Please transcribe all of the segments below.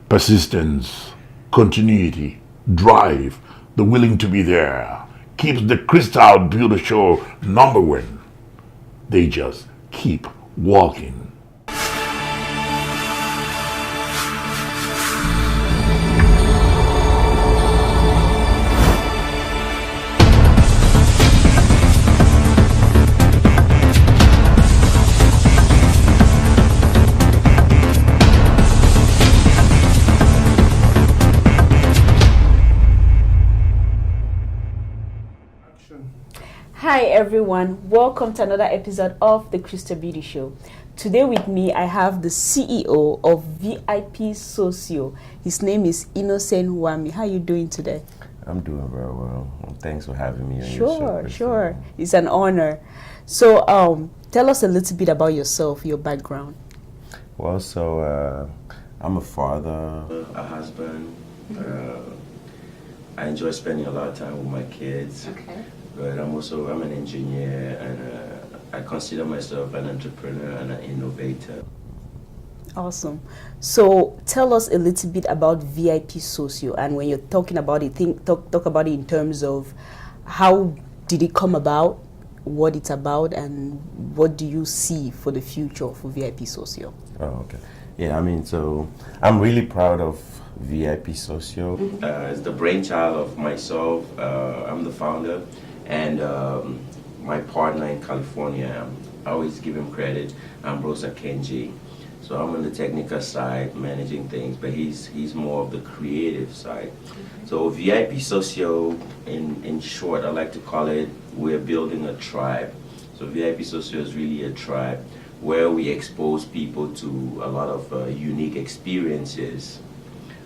Persistence, continuity, drive, the willing to be there keeps the Crystal Builder Show number one. They just keep walking. Hi everyone, welcome to another episode of the Crystal Beauty Show. Today with me I have the CEO of VIPSocio. His name is Innocent Wamey. How are you doing today? I'm doing very well. Thanks for having me on your show. Sure. It's an honor. So tell us a little bit about yourself, your background. Well, I'm a father, a husband. I enjoy spending a lot of time with my kids. Okay. But I'm an engineer, and I consider myself an entrepreneur and an innovator. Awesome. So tell us a little bit about VIPSocio, and when you're talking about it, talk about it in terms of how did it come about, what it's about, and what do you see for the future for VIPSocio? Oh, okay. Yeah, so I'm really proud of VIPSocio. It's the brainchild of myself. I'm the founder. And my partner in California, I always give him credit, Ambrose Akenji. So I'm on the technical side, managing things, but he's more of the creative side. So VIPSocio, in short, I like to call it, we're building a tribe. So VIPSocio is really a tribe where we expose people to a lot of unique experiences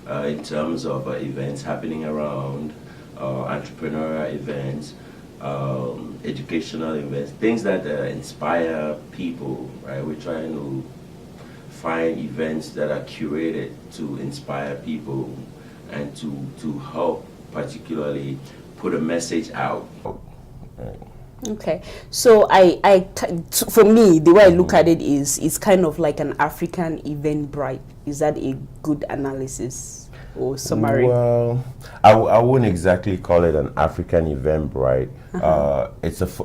in terms of events happening around, entrepreneurial events, educational events, things that inspire people, right? We're trying to find events that are curated to inspire people and to help particularly put a message out. Right. Okay, so for me, the way I look at it is it's kind of like an African Eventbrite. Is that a good analysis or summary? Well, I wouldn't exactly call it an African Eventbrite.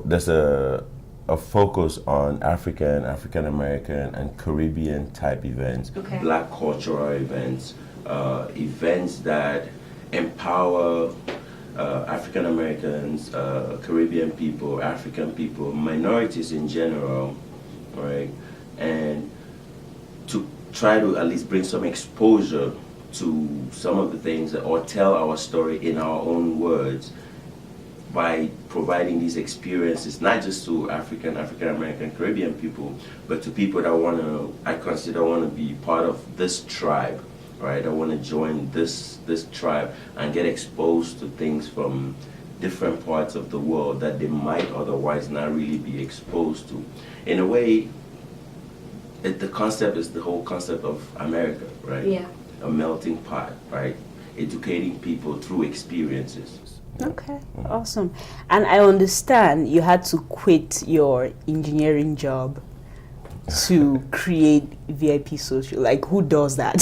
There's a focus on African American, and Caribbean type events, okay. Black cultural events, events that empower African Americans, Caribbean people, African people, minorities in general, right? And to try to at least bring some exposure to some of the things or tell our story in our own words by providing these experiences, not just to African American, Caribbean people, but to people that I consider want to be part of this tribe, right? I want to join this tribe and get exposed to things from different parts of the world that they might otherwise not really be exposed to. In a way, the concept is the whole concept of America, right? Yeah. A melting pot, right? Educating people through experiences. Okay, awesome. And I understand you had to quit your engineering job to create VIPSocio. Like, who does that?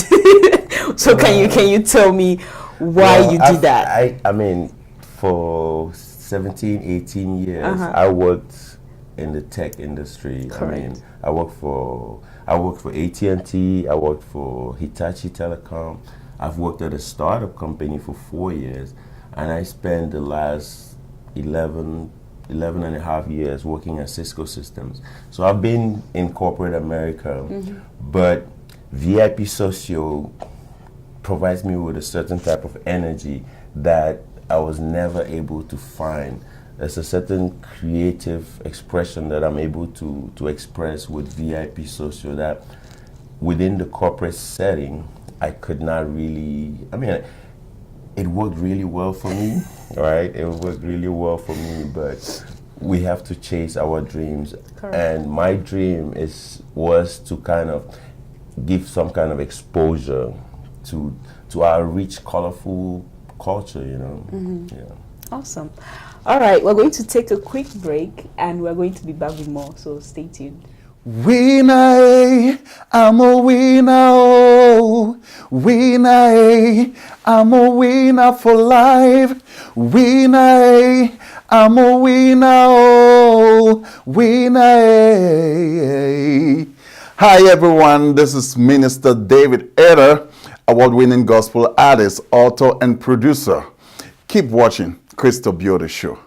So can you tell me why you did that? I mean, for 17, 18 years, I worked in the tech industry. Correct. I worked for AT&T, I worked for Hitachi Telecom. I've worked at a startup company for 4 years, and I spent the last 11 and a half years working at Cisco Systems. So I've been in corporate America, but VIPSocio provides me with a certain type of energy that I was never able to find. There's a certain creative expression that I'm able to express with VIPSocio that within the corporate setting, I could not really, it worked really well for me, right? It worked really well for me, but we have to chase our dreams. Correct. And my dream was to kind of give some kind of exposure to our rich, colorful culture, you know. Yeah. Awesome. All right, we're going to take a quick break and we're going to be back with more, so stay tuned. Winner, I'm a winner, oh. Winner, I'm a winner for life. Winner, I'm a winner, oh. Winner. Hi everyone, this is Minister David Eder, award-winning gospel artist, author, and producer. Keep watching Crystal Beauty Show.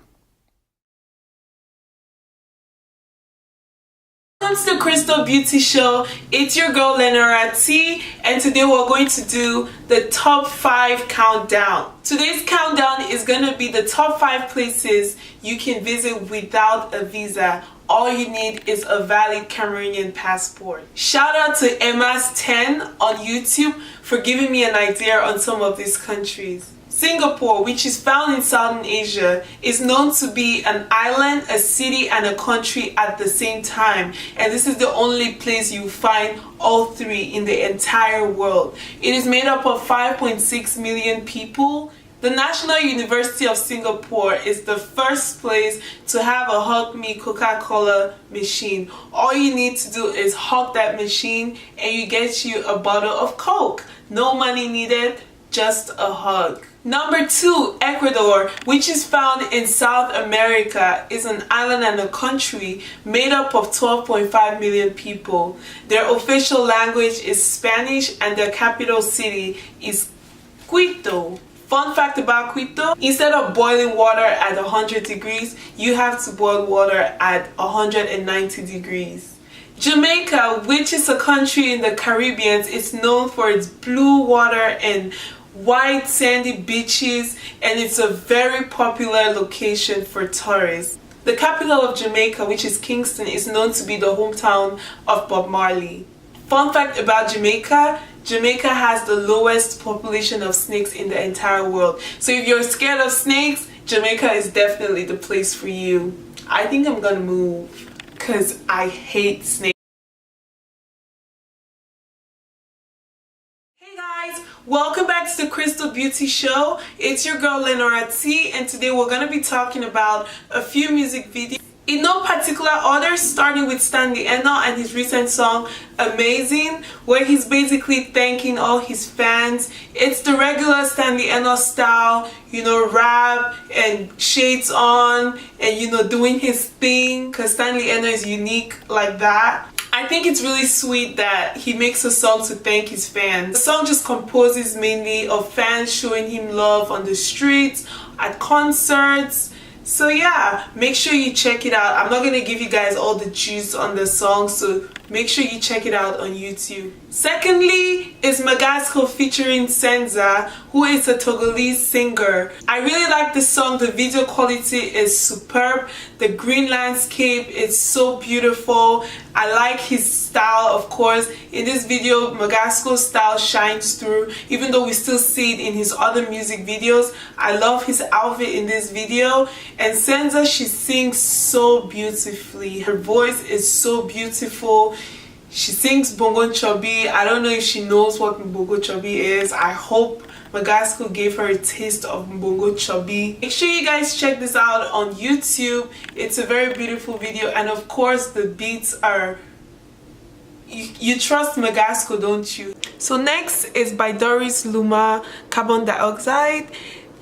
Welcome to the Crystal Beauty Show. It's your girl Lenora T, and today we're going to do the top 5 countdown. Today's countdown is going to be the top 5 places you can visit without a visa. All you need is a valid Cameroonian passport. Shout out to Emma's10 on YouTube for giving me an idea on some of these countries. Singapore, which is found in Southern Asia, is known to be an island, a city, and a country at the same time. And this is the only place you find all three in the entire world. It is made up of 5.6 million people. The National University of Singapore is the first place to have a Hug Me Coca-Cola machine. All you need to do is hug that machine and you get you a bottle of Coke. No money needed, just a hug. Number 2, Ecuador, which is found in South America, is an island and a country made up of 12.5 million people. Their official language is Spanish and their capital city is Quito. Fun fact about Quito, instead of boiling water at 100 degrees, you have to boil water at 190 degrees. Jamaica, which is a country in the Caribbean, is known for its blue water and white sandy beaches, and it's a very popular location for tourists. The capital of Jamaica, which is Kingston, is known to be the hometown of Bob Marley. Fun fact about Jamaica, Jamaica has the lowest population of snakes in the entire world. So if you're scared of snakes, Jamaica is definitely the place for you. I think I'm gonna move because I hate snakes. Hey guys, welcome back to the Crystal Beauty Show. It's your girl Lenora T, and today we're gonna be talking about a few music videos in no particular order, starting with Stanley Eno and his recent song Amazing, where he's basically thanking all his fans. It's the regular Stanley Eno style, you know, rap and shades on and, you know, doing his thing, because Stanley Eno is unique like that. I think it's really sweet that he makes a song to thank his fans. The song just composes mainly of fans showing him love on the streets, at concerts. So yeah, make sure you check it out. I'm not going to give you guys all the juice on the song, so make sure you check it out on YouTube. Secondly is Magasco featuring Senza, who is a Togolese singer. I really like this song. The video quality is superb. The green landscape is so beautiful. I like his style, of course. In this video, Magasco's style shines through, even though we still see it in his other music videos. I love his outfit in this video. And Senza, she sings so beautifully. Her voice is so beautiful. She sings Bongo Chobi. I don't know if she knows what Bongo Chobi is. I hope Magasco gave her a taste of Bongo Chobi. Make sure you guys check this out on YouTube. It's a very beautiful video, and of course the beats are... You trust Magasco, don't you? So next is by Doris Luma, Carbon Dioxide.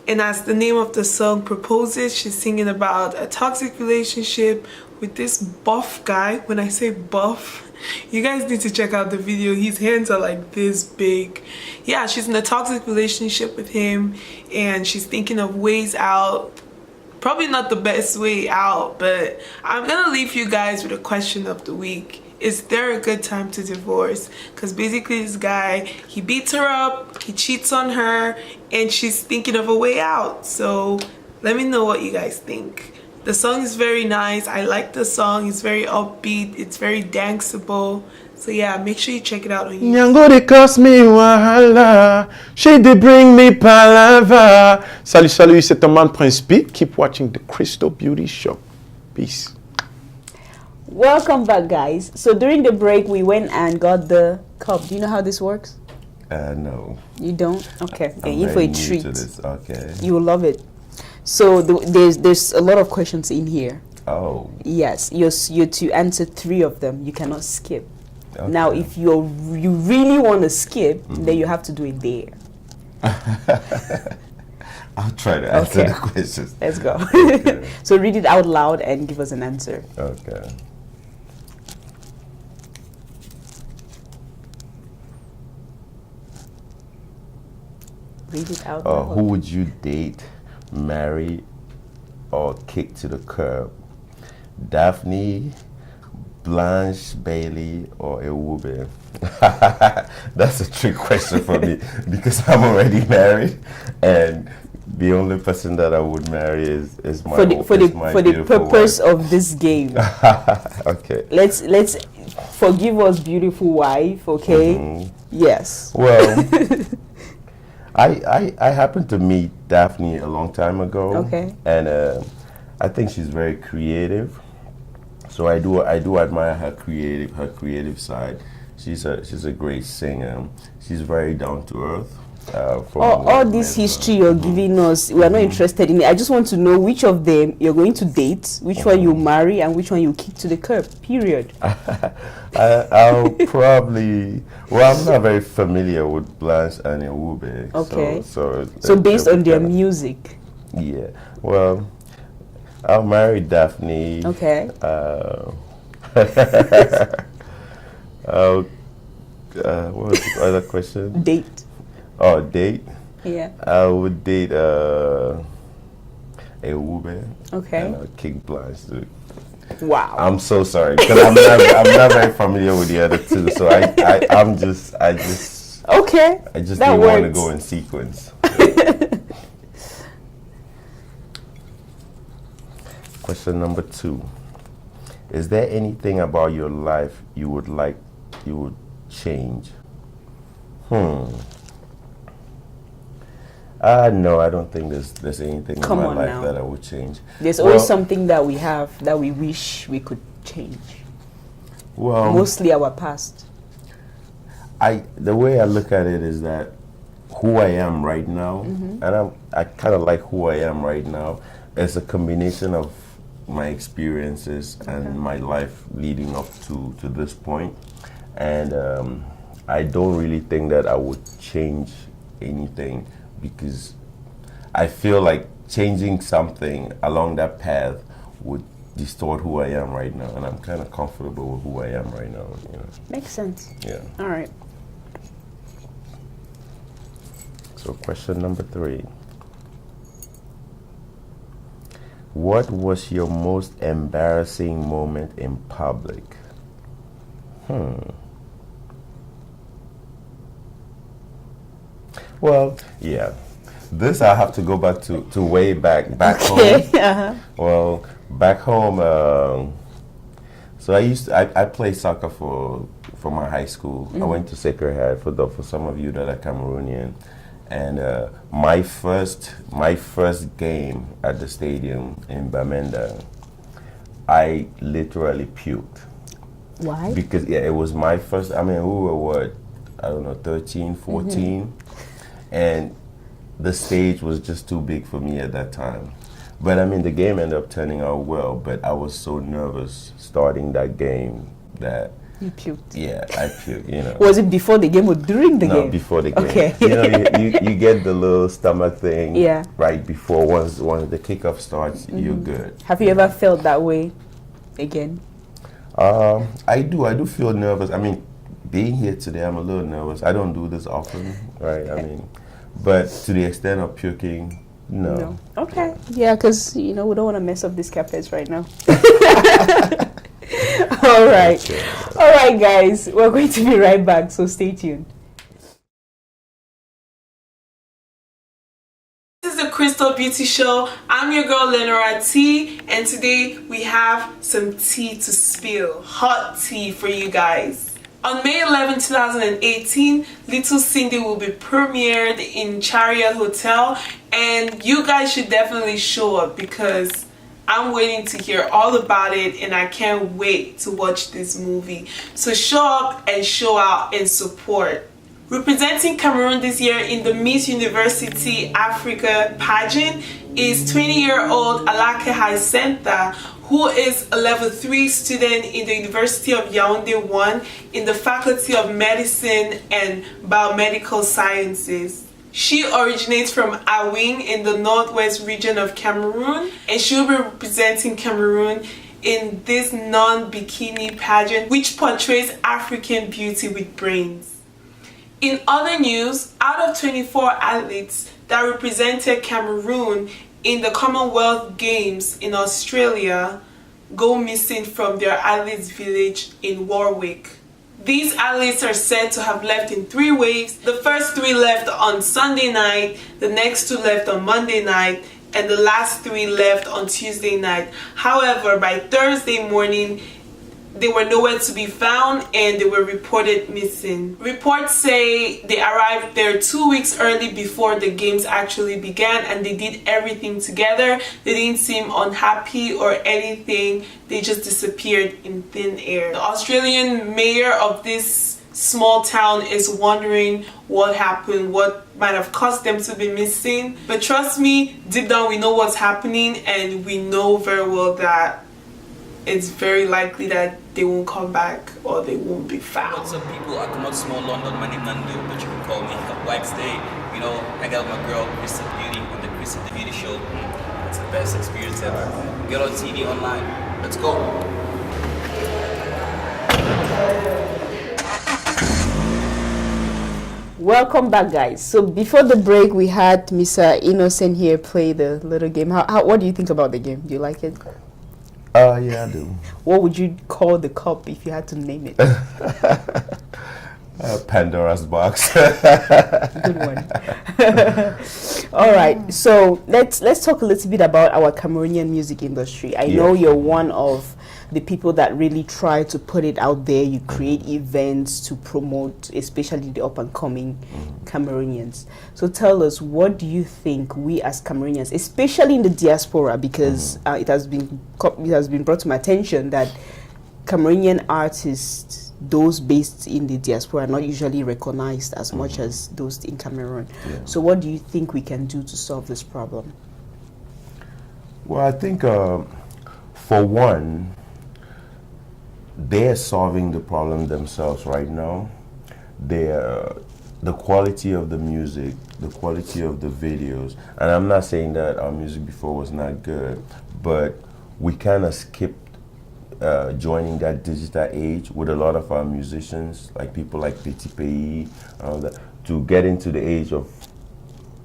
And as the name of the song proposes, she's singing about a toxic relationship with this buff guy. When I say buff, you guys need to check out the video. His hands are like this big. Yeah, she's in a toxic relationship with him and she's thinking of ways out. Probably not the best way out, but I'm gonna leave you guys with a question of the week. Is there a good time to divorce? Because basically this guy, he beats her up, he cheats on her, and she's thinking of a way out. So let me know what you guys think. The song is very nice. I like the song. It's very upbeat. It's very danceable. So yeah, make sure you check it out on YouTube. Nyango they cost me wahala. She they bring me palava. Salut, salut, c'est un man Prince P. Keep watching the Crystal Beauty Show. Peace. Welcome back, guys. So during the break, we went and got the cup. Do you know how this works? No. You don't? Okay. I'm In for a very new treat. to this. Okay. You will love it. So there's a lot of questions in here. Oh. Yes, you're to answer 3 of them. You cannot skip. Okay. Now, if you really want to skip, then you have to do it there. I'll try to answer Okay. the questions. Let's go. Okay. So read it out loud and give us an answer. Okay. Read it out loud. Who would you date, marry, or kick to the curb? Daphne, Blanche, Bailey, or Ewube? That's a trick question for me because I'm already married, and the only person that I would marry is my For the beautiful purpose wife. of this game, Okay. let's forgive us, beautiful wife. Okay. Yes. Well, I happened to meet Daphne a long time ago. Okay. And I think she's very creative. So I do admire her creative side. She's a great singer. She's very down to earth. All this history you're giving us, we're not interested in it. I just want to know which of them you're going to date, which one you marry, and which one you kick to the curb. Period. I'll probably. Well, I'm not very familiar with Blanche and Ewube. Okay. So Based on their music. Yeah. Well, I'll marry Daphne. Okay. What was the other question? Date. Oh, date. Yeah. I would date Ewube. Okay. And I'll kick Blanche too. Wow. I'm so sorry because I'm not very familiar with the other two. So I just Okay. I just that didn't want to works. go in sequence. Question number 2. Is there anything about your life you would change? No, I don't think there's anything Come in my on life now. that I would change. There's always something that we have that we wish we could change. Well, Mostly our past. the way I look at it is that who I am right now, and I kind of like who I am right now. It's a combination of my experiences and my life leading up to this point, and I don't really think that I would change anything because I feel like changing something along that path would distort who I am right now, and I'm kind of comfortable with who I am right now. You know. Makes sense. Yeah. All right. So question number 3. What was your most embarrassing moment in public? Well, yeah. This I have to go back to way back home. Well, back home, so I played soccer for my high school. I went to Sacred Heart for some of you that are Cameroonian. And my first game at the stadium in Bamenda, I literally puked. Why? Because it was my first. I mean, we were what, I don't know, 13, 14, and the stage was just too big for me at that time. But I mean, the game ended up turning out well. But I was so nervous starting that game that. You puked. Yeah, I puked, you know. Was it before the game or during the game? No, before the game. Okay. You know, you get the little stomach thing right before once the kickoff starts, you're good. Have you ever felt that way again? I do feel nervous. I mean, being here today, I'm a little nervous. I don't do this often, right? I mean, but to the extent of puking, no. Okay. Yeah, because, we don't want to mess up these carpets right now. All right. All right, guys. We're going to be right back, so stay tuned. This is the Crystal Beauty Show. I'm your girl Lenora T, and today we have some tea to spill. Hot tea for you guys. On May 11, 2018, Little Cindy will be premiered in Chariot Hotel, and you guys should definitely show up because I'm waiting to hear all about it, and I can't wait to watch this movie. So show up and show out and support. Representing Cameroon this year in the Miss University Africa pageant is 20-year-old Alake Haisenta, who is a level 3 student in the University of Yaoundé 1 in the Faculty of Medicine and Biomedical Sciences. She originates from Awing in the northwest region of Cameroon, and she will be representing Cameroon in this non-bikini pageant which portrays African beauty with brains. In other news, out of 24 athletes that represented Cameroon in the Commonwealth Games in Australia go missing from their athletes village in Warwick. These athletes are said to have left in 3 waves. The first 3 left on Sunday night, the next 2 left on Monday night, and the last 3 left on Tuesday night. However, by Thursday morning, they were nowhere to be found and they were reported missing. Reports say they arrived there 2 weeks early before the games actually began, and they did everything together. They didn't seem unhappy or anything. They just disappeared in thin air. The Australian mayor of this small town is wondering what happened, what might have caused them to be missing. But trust me, deep down we know what's happening, and we know very well that it's very likely that they won't come back or they won't be found. What's up, people? I come out small London. My name is Nando, but you can call me Wax Day. You know, I got my girl, Crystal Beauty, on the Crystal Beauty Show. It's the best experience ever. Get on TV, online. Let's go. Welcome back, guys. So before the break, we had Mr. Innocent here play the little game. What do you think about the game? Do you like it? Yeah, I do. What would you call the cup if you had to name it? Pandora's box. Good one. All right, so let's talk a little bit about our Cameroonian music industry. I know you're one of the people that really try to put it out there. You create events to promote, especially the up-and-coming Cameroonians. So tell us, what do you think we as Cameroonians, especially in the diaspora, because it has been brought to my attention that Cameroonian artists, those based in the diaspora, are not usually recognized as much as those in Cameroon. So what do you think we can do to solve this problem? Well, I think for one, they're solving the problem themselves right now. The quality of the music, the quality of the videos, and I'm not saying that our music before was not good, but we kind of skipped joining that digital age with a lot of our musicians, like people like Petit Pays, to get into the age of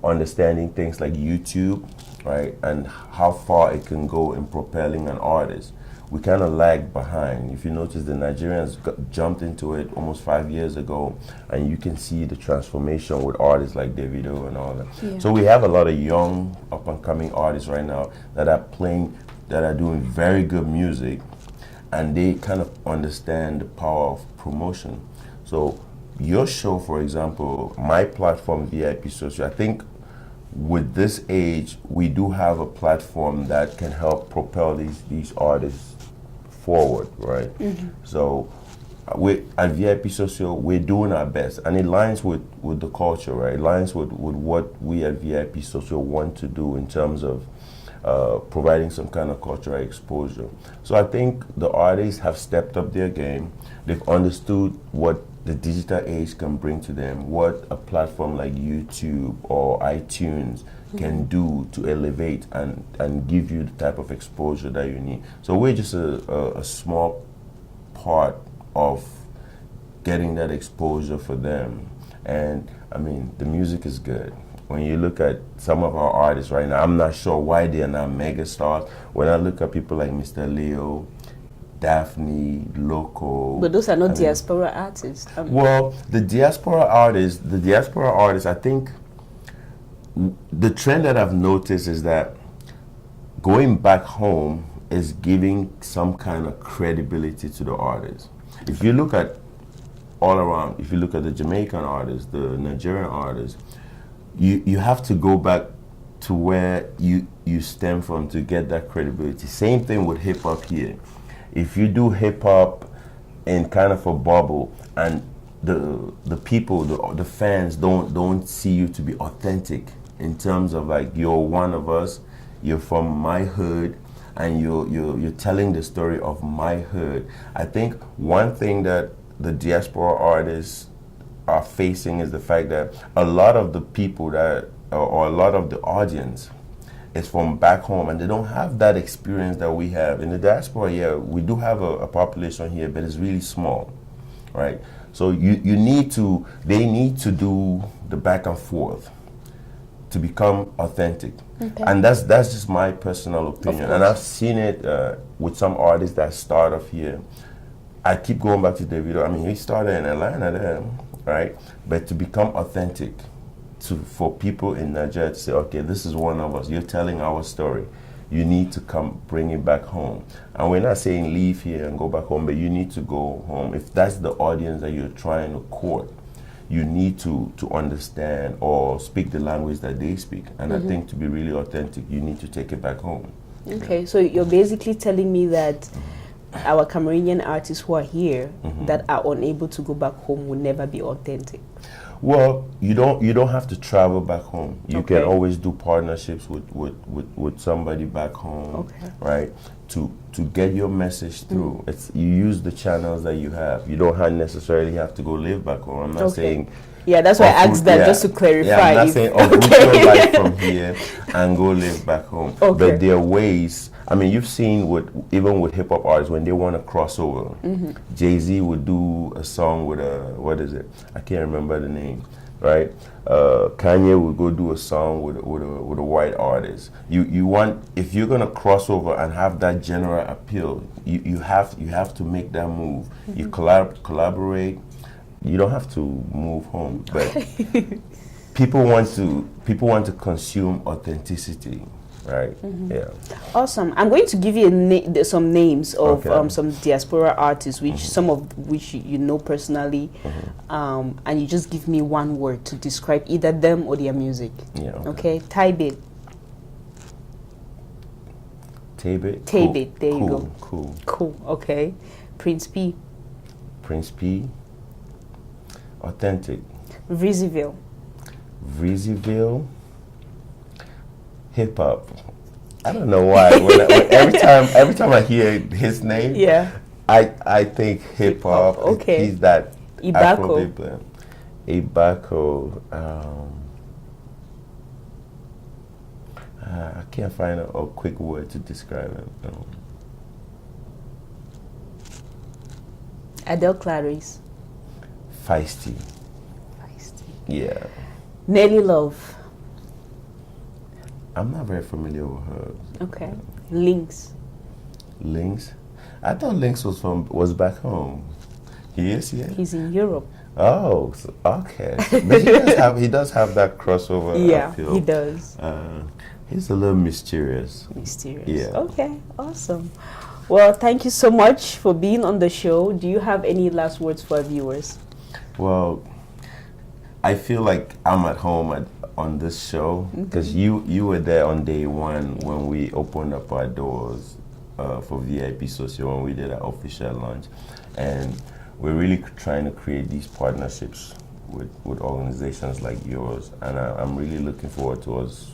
understanding things like YouTube, right, and how far it can go in propelling an artist. We kind of lagged behind. If you notice, the Nigerians jumped into it almost 5 years ago, and you can see the transformation with artists like Davido and all that. So we have a lot of young, up-and-coming artists right now that are doing very good music, and they kind of understand the power of promotion. So your show, for example, my platform, VIPSocio, I think with this age, we do have a platform that can help propel these artists forward, right? So we at VIPSocio, we're doing our best, and it lines with the culture, right? It lines with what we at VIPSocio want to do in terms of providing some kind of cultural exposure. So I think the artists have stepped up their game. They've understood what the digital age can bring to them, what a platform like YouTube or iTunes can do to elevate and give you the type of exposure that you need. So we're just a small part of getting that exposure for them. And I mean, the music is good. When you look at some of our artists right now, I'm not sure why they are not mega stars. When I look at people like Mr. Leo, Daphne, Loco. But those are not diaspora artists. Well, the diaspora artists, I think the trend that I've noticed is that going back home is giving some kind of credibility to the artists. If you look at all around, if you look at the Jamaican artists, the Nigerian artists, you have to go back to where you stem from to get that credibility. Same thing with hip hop here. If you do hip hop in kind of a bubble and the people, the fans don't see you to be authentic in terms of like, you're one of us, you're from my hood, and you're telling the story of my hood. I think one thing that the diaspora artists are facing is the fact that a lot of the people that, or a lot of the audience is from back home, and they don't have that experience that we have. In the diaspora, yeah, we do have a population here, but it's really small, right? So they need to do the back and forth to become authentic. Okay. And that's just my personal opinion. And I've seen it with some artists that start off here. I keep going back to Davido. I mean, he started in Atlanta there, right? But to become authentic, for people in Nigeria to say, okay, this is one of us, you're telling our story, you need to come bring it back home. And we're not saying leave here and go back home, but you need to go home. If that's the audience that you're trying to court, you need to understand or speak the language that they speak. And I think to be really authentic, you need to take it back home. Okay, so you're basically telling me that our Cameroonian artists who are here that are unable to go back home will never be authentic. Well, you don't have to travel back home. You can always do partnerships with somebody back home, right? To get your message through. You use the channels that you have. You don't necessarily have to go live back home. I'm not saying. Yeah, that's why I asked that, just to clarify. Yeah, I'm not saying uproot your life from here and go live back home. But there are ways. I mean, you've seen even with hip hop artists when they want to cross over. Jay-Z would do a song with what is it? I can't remember the name, right? Kanye would go do a song with a white artist. You want, if you're gonna cross over and have that general appeal, you have to make that move. You collaborate. You don't have to move home, but people want to consume authenticity, right? Yeah. Awesome. I'm going to give you some names of some diaspora artists, which some of which you know personally, and you just give me one word to describe either them or their music. Yeah. Okay. Taibit. Taibit. Taibit. There you go. Cool. Cool. Okay. Prince P. Prince P. Authentic. Vreezyville. Vreezyville. Hip hop. I don't know why. Every time I hear his name, I think hip hop. Okay. He's that Ibako. Afrobeat. Ibako. I can't find a quick word to describe him. Adele Clarice. Feisty. Yeah. Nelly Love. I'm not very familiar with her. Okay. Lynx. Lynx? I thought Lynx was back home. He is here? He's in Europe. Oh, okay. But he does have that crossover appeal. He does. He's a little mysterious. Yeah. Okay, awesome. Well, thank you so much for being on the show. Do you have any last words for our viewers? Well, I feel like I'm at home on this show because you were there on day one when we opened up our doors for VIPSocio when we did our official launch, and we're really trying to create these partnerships with organizations like yours, and I'm really looking forward to us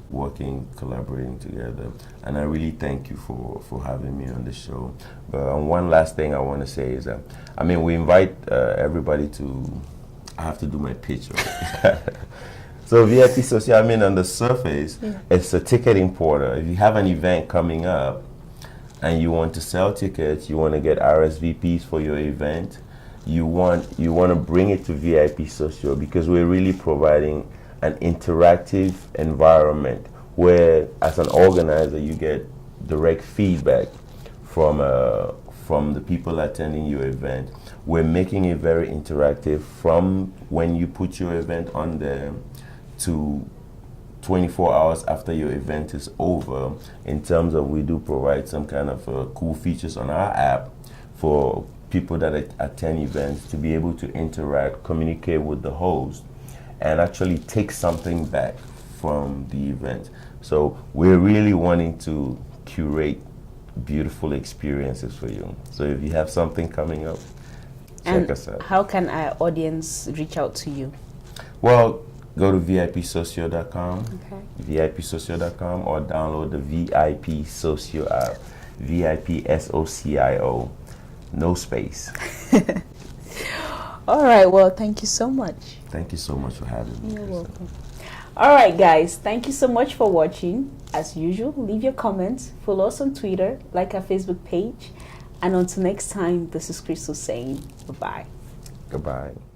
working, collaborating together, and I really thank you for having me on the show. But one last thing I want to say is that, I mean, we invite everybody to, I have to do my pitch, right? So VIPSocio, I mean, on the surface, it's a ticketing portal. If you have an event coming up and you want to sell tickets, you want to get RSVPs for your event, you want to bring it to VIPSocio because we're really providing an interactive environment where, as an organizer, you get direct feedback from the people attending your event. We're making it very interactive from when you put your event on there to 24 hours after your event is over, in terms of we do provide some kind of cool features on our app for people that attend events to be able to interact, communicate with the host, and actually take something back from the event. So we're really wanting to curate beautiful experiences for you. So if you have something coming up, check us out. How can our audience reach out to you? Well, Go to VIPSocio.com, Okay. VIPSocio.com, or download the VIP Socio app. VIPSocio. No space. All right. Well, thank you so much. Thank you so much for having me. You're Krista. welcome. All right, guys. Thank you so much for watching. As usual, leave your comments. Follow us on Twitter, like our Facebook page. And until next time, this is Crystal saying bye-bye. Goodbye.